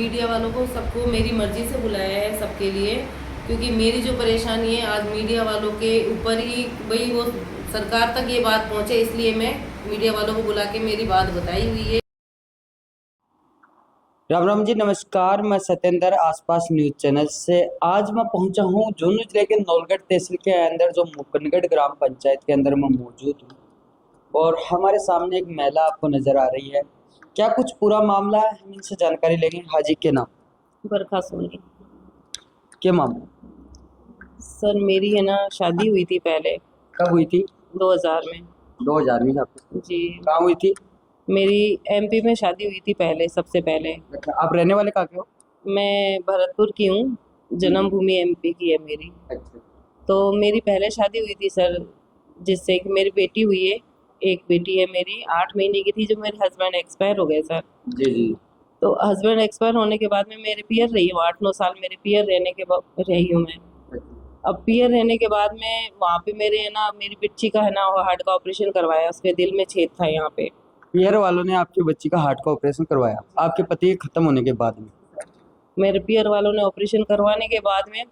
Media वालों को सबको मेरी मर्ज़ी से बुलाया है सबके लिए, क्योंकि मेरी जो परेशानी है आज मीडिया वालों के ऊपर ही भाई वो सरकार तक ये बात पहुँचे, इसलिए मैं मीडिया वालों को बुला के मेरी बात बताई हुई है। राम राम जी, नमस्कार। मैं सत्येंद्र आसपास न्यूज चैनल से आज मैं पहुंचा हूं झुंझुनू जिले के नौलगढ़ तहसील के अंदर जो मुकनगढ़ ग्राम पंचायत के अंदर मैं मौजूद हूं और हमारे सामने एक महिला आपको नजर आ रही है। क्या कुछ पूरा मामला है, हम इनसे जानकारी लेंगे। हाजी के नाम बरखा सोनी। क्या मामला? सर मेरी है ना शादी हुई थी पहले कब हुई थी? 2000 में। 2000 में आपकी जी, कहाँ हुई थी? मेरी एमपी में शादी हुई थी पहले, सबसे पहले। अच्छा, आप रहने वाले कहाँ के हो? मैं भरतपुर की हूँ, जन्मभूमि एमपी की है मेरी। अच्छा तो मेरी पहले शादी हुई थी सर, जिससे कि मेरी बेटी हुई है। एक बेटी है मेरी, 8 महीने की थी जो मेरे हस्बैंड एक्सपायर हो गए सर। जी जी। तो हस्बैंड एक्सपायर होने के बाद में मेरे पियर रही हूँ, 8-9 साल मेरे पियर रहने के बाद रही हूँ मैं। अब पियर रहने के बाद में वहाँ पे मेरे है ना, मेरी बच्ची का है ना हार्ट का ऑपरेशन करवाया, उसके दिल में छेद था यहाँ पे। पियर वालों ने आपकी बच्ची का हार्ट का ऑपरेशन करवाया आपके पति के खत्म होने के बाद में? मेरे पियर वालों ने ऑपरेशन करवाने के बाद में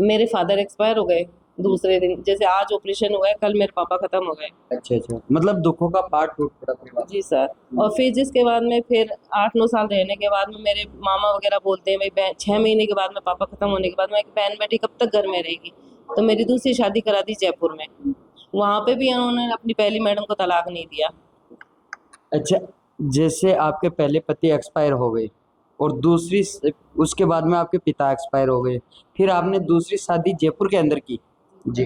मेरे फादर एक्सपायर हो गए दूसरे दिन। जैसे आज ऑपरेशन हुआ है, कल मेरे पापा खत्म हो गए। अच्छा अच्छा, मतलब दुखों का पार्ट टूट पड़ा परिवार। जी सर। और फिर जिसके बाद में फिर 8-9 साल रहने के बाद में मेरे मामा वगैरह बोलते हैं भाई 6 महीने के बाद में पापा खत्म होने के बाद में बहन बेटी कब तक घर में रहेगी। तो मेरी दूसरी शादी करा दी जयपुर में। वहाँ पे भी उन्होंने अपनी पहली मैडम को तलाक नहीं दिया। अच्छा, जैसे आपके पहले पति एक्सपायर हो गए और उसके बाद में आपके पिता एक्सपायर हो गए, फिर आपने दूसरी शादी जयपुर के अंदर की? जी।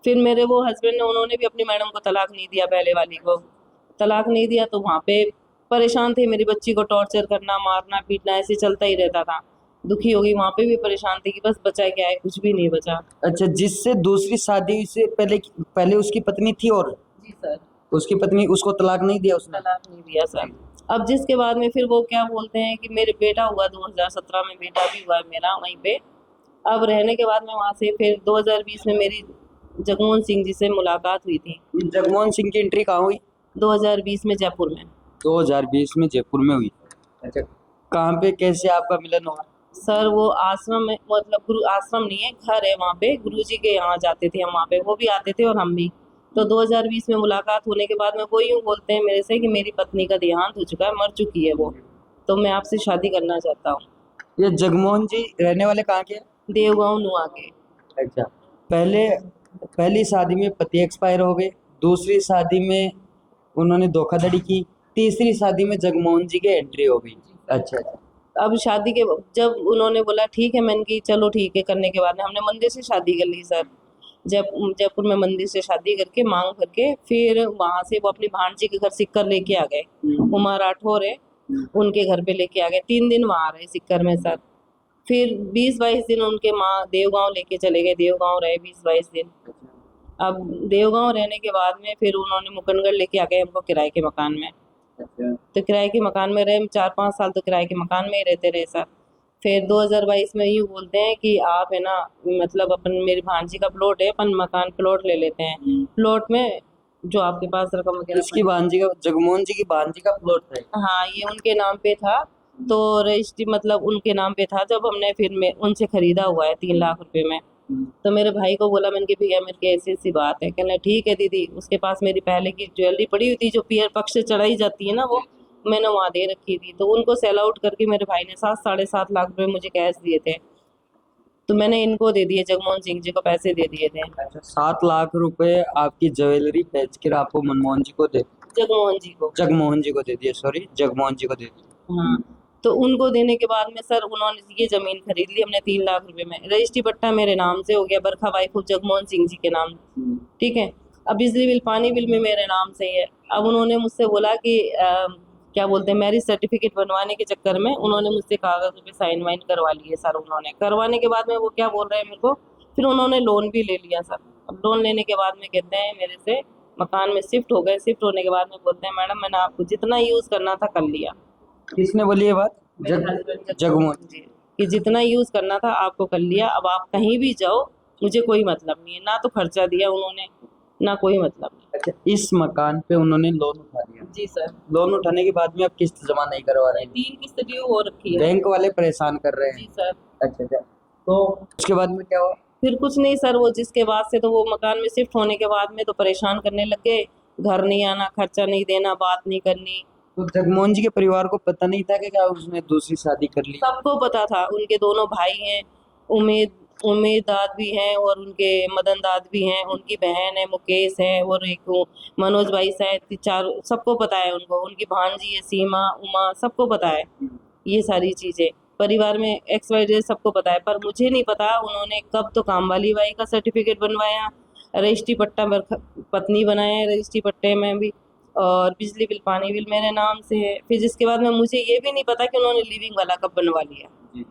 फिर मेरे वो हस्बैंड ने, उन्होंने भी अपनी मैडम को तलाक नहीं दिया, पहले वाली को तलाक नहीं दिया। तो वहाँ पे परेशान थे, मेरी बच्ची को टॉर्चर करना, मारना पीटना ऐसे चलता ही रहता था। दुखी हो गई, वहाँ पे भी परेशान थी कि बस बचा क्या है, कुछ भी नहीं बचा। अच्छा, जिससे दूसरी शादी से पहले उसकी पत्नी थी और जी सर। उसकी पत्नी उसको तलाक नहीं दिया उसने? तलाक नहीं दिया सर। अब जिसके बाद में फिर वो क्या बोलते हैं कि मेरे बेटा हुआ 2017 में, बेटा भी हुआ है मेरा वहीं पे। अब रहने के बाद में वहाँ से फिर 2020 में मेरी जगमोहन सिंह जी से मुलाकात हुई थी। जगमोहन सिंह की एंट्री कहाँ हुई? 2020 में जयपुर में। 2020 में जयपुर में हुई। अच्छा, कहाँ पे कैसे आपका मिलन हुआ? सर वो आश्रम में, मतलब गुरु आश्रम नहीं है, घर है वहाँ पे, गुरुजी के यहाँ जाते थे हम, वहाँ पे वो भी आते थे और हम भी। तो 2020 में मुलाकात होने के बाद में वो यूँ बोलते हैं मेरे से कि मेरी पत्नी का देहांत हो चुका है, मर चुकी है वो, तो मैं आपसे शादी करना चाहता हूँ। ये जगमोहन जी रहने वाले कहाँ के हैं? देवगांव नुआ के। अच्छा, पहले पहली शादी में पति एक्सपायर हो गए, दूसरी शादी में उन्होंने धोखाधड़ी की, तीसरी शादी में जगमोहन जी की एंट्री हो गई। अच्छा अच्छा। अब शादी के जब उन्होंने बोला ठीक है, मैंने की चलो ठीक है, करने के बाद में हमने मंदिर से शादी कर ली सर। जब जयपुर में मंदिर से शादी करके मांग करके फिर वहाँ से वो अपनी भांजी के घर सिक्कर लेके आ गए। उमा राठौर है, उनके घर पे लेके आ गए। 3 दिन वहाँ रहे सिक्कर में सर। फिर 20-22 दिन उनके माँ देवगांव लेके चले गए, देवगांव रहे 20-22 दिन। अब देवगांव रहने के बाद में फिर उन्होंने मुकनगढ़ लेके आ गए हमको किराए के मकान में। तो किराए के मकान में रहे 4-5 साल, तो किराए के मकान में ही रहते रहे सर। फिर 2022 में यूँ बोलते हैं कि आप है ना, मतलब अपन, मेरी भांजी का प्लॉट है, अपन मकान प्लॉट ले लेते हैं, प्लॉट में जो आपके पास रकम वगैरह। इसकी भांजी का, जगमोहन जी की भांजी का प्लॉट था? हाँ, ये उनके नाम पे था। तो रजिस्ट्री मतलब उनके नाम पे था। जब हमने फिर में उनसे खरीदा हुआ है 3 लाख रुपए में। तो मेरे भाई को बोला मैंने कि भैया मेरे की ऐसी ऐसी बात है। कहना ठीक है दीदी। उसके पास मेरी पहले की ज्वेलरी पड़ी हुई थी जो पियर पक्ष से चढ़ाई जाती है ना, वो मैंने वहाँ दे रखी थी। तो उनको सेल आउट करके मेरे भाई ने 7-7.5 लाख रुपए मुझे कैश दिए थे। तो मैंने इनको दे दिए, जगमोहन सिंह जी को पैसे दे दिए थे। अच्छा, 7 लाख रुपए आपकी ज्वेलरी बेच कर आपको मनमोहन जी को दे, जगमोहन जी को। जगमोहन जी को दे दिए, सॉरी जगमोहन जी को दे दिए। हाँ। तो उनको देने के बाद में सर उन्होंने ये जमीन खरीद ली हमने 3 लाख रुपए में। रजिस्ट्री पट्टा मेरे नाम से हो गया, बरखा वाइफ ऑफ जगमोहन सिंह जी के नाम। ठीक है। अब बिजली बिल पानी बिल में मेरे नाम से ही है। अब उन्होंने मुझसे बोला कि क्या बोलते हैं, मैरिज सर्टिफिकेट बनवाने के चक्कर में उन्होंने मुझसे कागजों पे साइन वाइन करवा लिए सर। उन्होंने करवाने के बाद में वो क्या बोल रहे हैं मेरे को, फिर उन्होंने लोन भी ले लिया सर। अब लोन लेने के बाद में कहते हैं मेरे से, मकान में शिफ्ट हो गए। शिफ्ट होने के बाद में बोलते हैं मैडम मैंने आपको जितना यूज करना था कर लिया। किसने बोली ये बात? मेरे हस्बैंड जगमोहन जी, कि जितना यूज करना था आपको कर लिया, अब आप कहीं भी जाओ मुझे कोई मतलब नहीं है। ना तो खर्चा दिया उन्होंने, ना कोई मतलब नहीं। अच्छा, इस मकान पे उन्होंने लोन उठा लिया। जी सर, लोन उठाने के बाद में अब किस्त जमा नहीं करवा रहे हैं, 3 किस्त ड्यू हो रखी है। बैंक वाले परेशान कर रहे जी हैं। सर, अच्छा अच्छा, तो उसके बाद में क्या हुआ? फिर कुछ नहीं सर, वो जिसके बाद से तो वो मकान में शिफ्ट होने के बाद में तो परेशान करने लग गए, घर नहीं आना, खर्चा नहीं देना, बात नहीं करनी। तो जगमोहन जी के परिवार को पता नहीं था कि क्या उसने दूसरी शादी कर ली? सबको पता था, उनके दोनों भाई हैं, उमेद उमेद दाद भी हैं और उनके मदन दाद भी हैं, उनकी बहन है मुकेश है और एक वो मनोज भाई शायद, चार सबको पता है उनको, उनकी भांजी है सीमा, उमा, सबको पता है ये सारी चीज़ें। परिवार में एक्स वाई जेड सबको पता है, पर मुझे नहीं पता उन्होंने कब तो कामवाली बाई का सर्टिफिकेट बनवाया, रजिस्ट्री पट्टा पत्नी बनाया है रजिस्ट्री पट्टे में भी, और बिजली बिल पानी बिल मेरे नाम से है। फिर जिसके बाद में मुझे ये भी नहीं पता कि उन्होंने लिविंग वाला कब बनवा लिया। जी।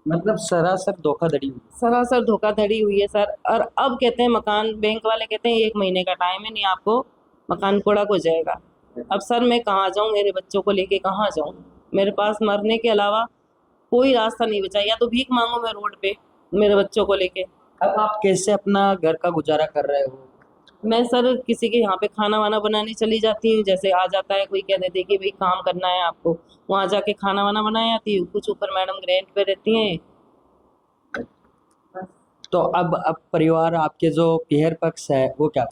मतलब सरासर धोखाधड़ी हुई। सरासर धोखाधड़ी हुई है सर। और अब कहते हैं मकान, बैंक वाले कहते हैं 1 महीने का टाइम है, नहीं आपको मकान कुड़क हो जाएगा। अब सर मैं कहाँ जाऊँ, मेरे बच्चों को लेके कहाँ जाऊँ? मेरे पास मरने के अलावा कोई रास्ता नहीं बचा, या तो भीख मांगू मैं रोड पे मेरे बच्चों को लेके। अब आप कैसे अपना घर का गुजारा कर रहे हो? मैं सर किसी के यहाँ पे खाना वाना बनाने चली जाती हूँ, जैसे आ जाता है कोई, कह देते हैं कि भाई काम करना है आपको, वहाँ जाके खाना वाना बनाए आती हूँ। कुछ ऊपर मैडम रेंट पे रहती हैं। तो अब परिवार आपके जो पीहर पक्ष है वो क्या?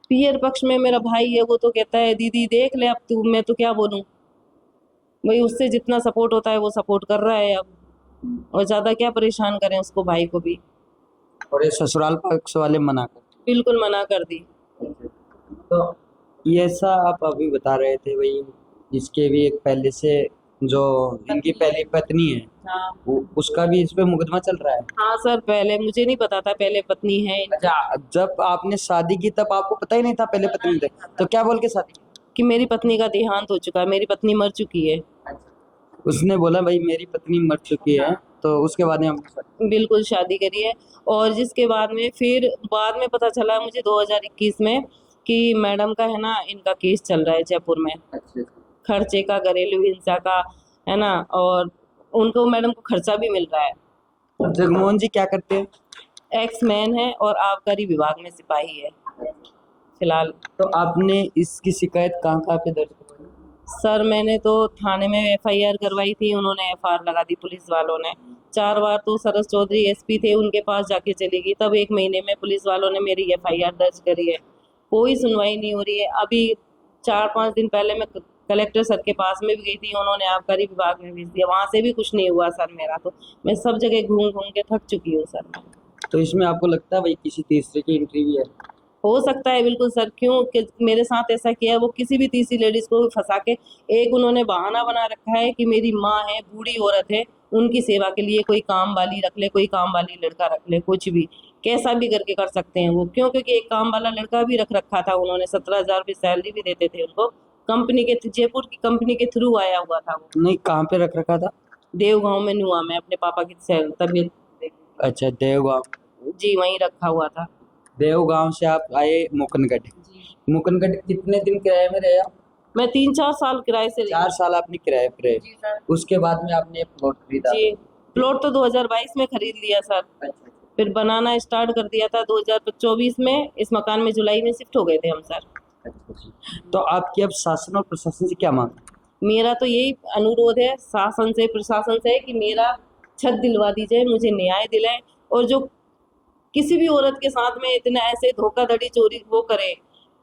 पियर पक्ष में मेरा भाई है, वो तो कहता है दीदी देख ले अब तू, मैं तो क्या बोलूँ भाई, उससे जितना सपोर्ट होता है वो सपोर्ट कर रहा है अब, और ज़्यादा क्या परेशान करें उसको, भाई को भी। और ये ससुराल पक्ष वाले मना कर? बिल्कुल मना कर दी। तो ये ऐसा आप अभी बता रहे थे भाई, इसके भी एक पहले से जो इनकी पहली पत्नी है हाँ उसका भी इस पे मुकदमा चल रहा है। हाँ सर, पहले मुझे नहीं पता था पहले पत्नी है इनकी। अच्छा, जब आपने शादी की तब आपको पता ही नहीं था पहले पत्नी थे, तो क्या बोल के शादी की? कि मेरी पत्नी का देहांत हो चुका है, मेरी पत्नी मर चुकी है। उसने बोला भाई मेरी पत्नी मर चुकी है, तो उसके बाद में हम बिल्कुल शादी करी है। और जिसके बाद में फिर बाद में पता चला मुझे 2021 में कि मैडम का है ना, इनका केस चल रहा है जयपुर में, खर्चे का, घरेलू हिंसा का, है ना, और उनको मैडम को खर्चा भी मिल रहा है। जगमोहन जी क्या करते हैं? एक्स मैन है और आबकारी विभाग में सिपाही है फिलहाल। तो आपने इसकी शिकायत कहाँ कहाँ पे दर्ज करवाई? सर मैंने तो थाने में एफआईआर करवाई थी, उन्होंने एफआईआर लगा दी पुलिस वालों ने। 4 बार तो सरस चौधरी एसपी थे, उनके पास जाके चली गई, तब 1 महीने में पुलिस वालों ने मेरी एफआईआर दर्ज करी है। कोई सुनवाई नहीं हो रही है। अभी 4-5 दिन पहले मैं कलेक्टर सर के पास में भी गई थी, उन्होंने आबकारी विभाग में भेज दिया, वहाँ से भी कुछ नहीं हुआ सर मेरा। तो मैं सब जगह घूम घूम के थक चुकी हूँ सर मैं। तो इसमें आपको लगता है भाई किसी तीसरे की एंट्री भी है? हो सकता है बिल्कुल सर, क्यों कि मेरे साथ ऐसा किया है, वो किसी भी तीसरी लेडीज को फंसा के, एक उन्होंने बहाना बना रखा है कि मेरी माँ है, बूढ़ी औरत है, उनकी सेवा के लिए कोई काम वाली रख ले, कोई काम वाली लड़का रख ले, कुछ भी कैसा भी करके कर सकते हैं वो। क्यों? क्योंकि एक काम वाला लड़का भी रख रखा था उन्होंने, 17,000 रुपये सैलरी भी देते थे उनको, कंपनी के, जयपुर की कंपनी के थ्रू आया हुआ था वो। नहीं, कहाँ पे रख रखा था? देवगांव में नुआ में, अपने पापा की तबीयत। अच्छा, देवगांव। जी वहीं रखा हुआ था। देवगांव से आप आए मुकनगढ़। मुकनगढ़ कितने दिन किराए में रहे आप? मैं 3-4 साल किराए से रही। 4 साल आपने किराए पे रहे। जी सर। उसके बाद में आपने प्लॉट खरीदा? जी, प्लॉट तो 2022 में खरीद लिया सर, अच्छा। फिर बनाना स्टार्ट कर दिया था 2024 में। इस मकान में जुलाई में शिफ्ट हो गए थे हम सर। तो आपकी अब शासन और प्रशासन से क्या मांग? मेरा तो यही अनुरोध है शासन से, प्रशासन से, कि मेरा छत दिलवा दी जाए, मुझे न्याय दिलाए, और जो किसी भी औरत के साथ में इतना ऐसे धोखाधड़ी चोरी वो करे,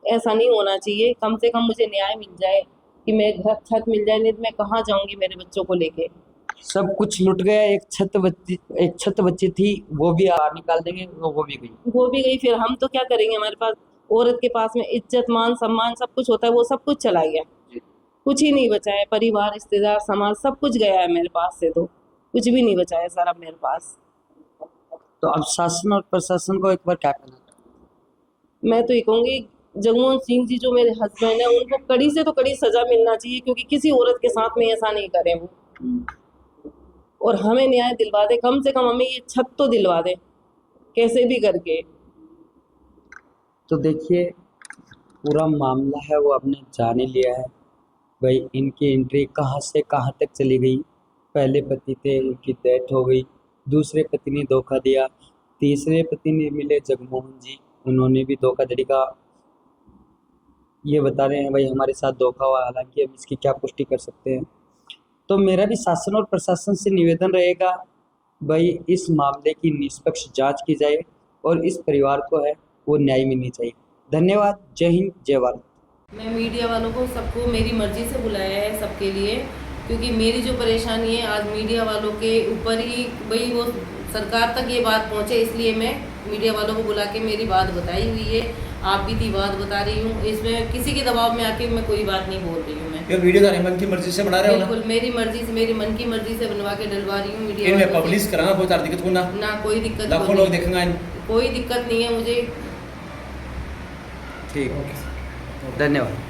ऐसा नहीं होना चाहिए। कम से कम मुझे न्याय मिल जाए कि मैं घर छत मिल जाए, नहीं तो मैं कहाँ जाऊँगी मेरे बच्चों को लेके। सब कुछ लुट गया। एक छत बच्ची थी, वो भी बाहर निकाल देंगे, वो भी गई। वो भी गई, फिर हम तो क्या करेंगे? हमारे पास औरत के पास में इज्जत, मान सम्मान सब कुछ होता है, वो सब कुछ चला गया, कुछ ही नहीं बचा है। परिवार, रिश्तेदार, समाज सब कुछ गया है मेरे पास से, तो कुछ भी नहीं बचा है सर अब मेरे पास। तो अब शासन और प्रशासन को एक बार क्या करना? मैं तो ये कहूँगी, जगमोहन सिंह जी जो मेरे हस्बैंड है, उनको कड़ी से तो कड़ी सजा मिलना चाहिए, क्योंकि किसी औरत के साथ में ऐसा नहीं करें वो, और हमें न्याय दिलवा दे। कम से कम हमें ये छत तो दिलवा दे, कैसे भी करके। तो देखिए, पूरा मामला है वो आपने जान ही लिया है भाई। इनकी एंट्री कहाँ से कहाँ तक चली गई। पहले पति थे, उनकी डेथ हो गई, दूसरे पति ने धोखा दिया, तीसरे पति ने मिले जगमोहन जी, उन्होंने भी धोखाधड़ी का ये बता रहे हैं भाई हमारे साथ धोखा हुआ, हालांकि हम इसकी क्या पुष्टि कर सकते हैं। तो मेरा भी शासन और प्रशासन से निवेदन रहेगा भाई इस मामले की निष्पक्ष जांच की जाए और इस परिवार को है वो न्याय मिलनी चाहिए। धन्यवाद। जय हिंद, जय भारत। मैं मीडिया वालों को सबको मेरी मर्जी से बुलाया है सबके लिए, क्योंकि मेरी जो परेशानी है आज मीडिया वालों के ऊपर ही भाई वो सरकार तक ये बात पहुंचे, इसलिए मैं मीडिया वालों को बुला के मेरी बात बताई हुई है। आप भी थी बात बता रही हूँ, इसमें किसी के दबाव में आके मैं कोई बात नहीं बोल रही हूँ। मैं ये वीडियो थाने मन की मर्जी से बना रहे हो ना? बिल्कुल मेरी मर्जी से, मेरी मन की मर्जी से बनवा के डलवा रही हूँ मीडिया इनमें वालों से। पब्लिश कराना बहुत सारी दिक्कत होना ना कोई दिक्कत, लाखों लोग देखेंगे। कोई दिक्कत नहीं है मुझे। ठीक, धन्यवाद।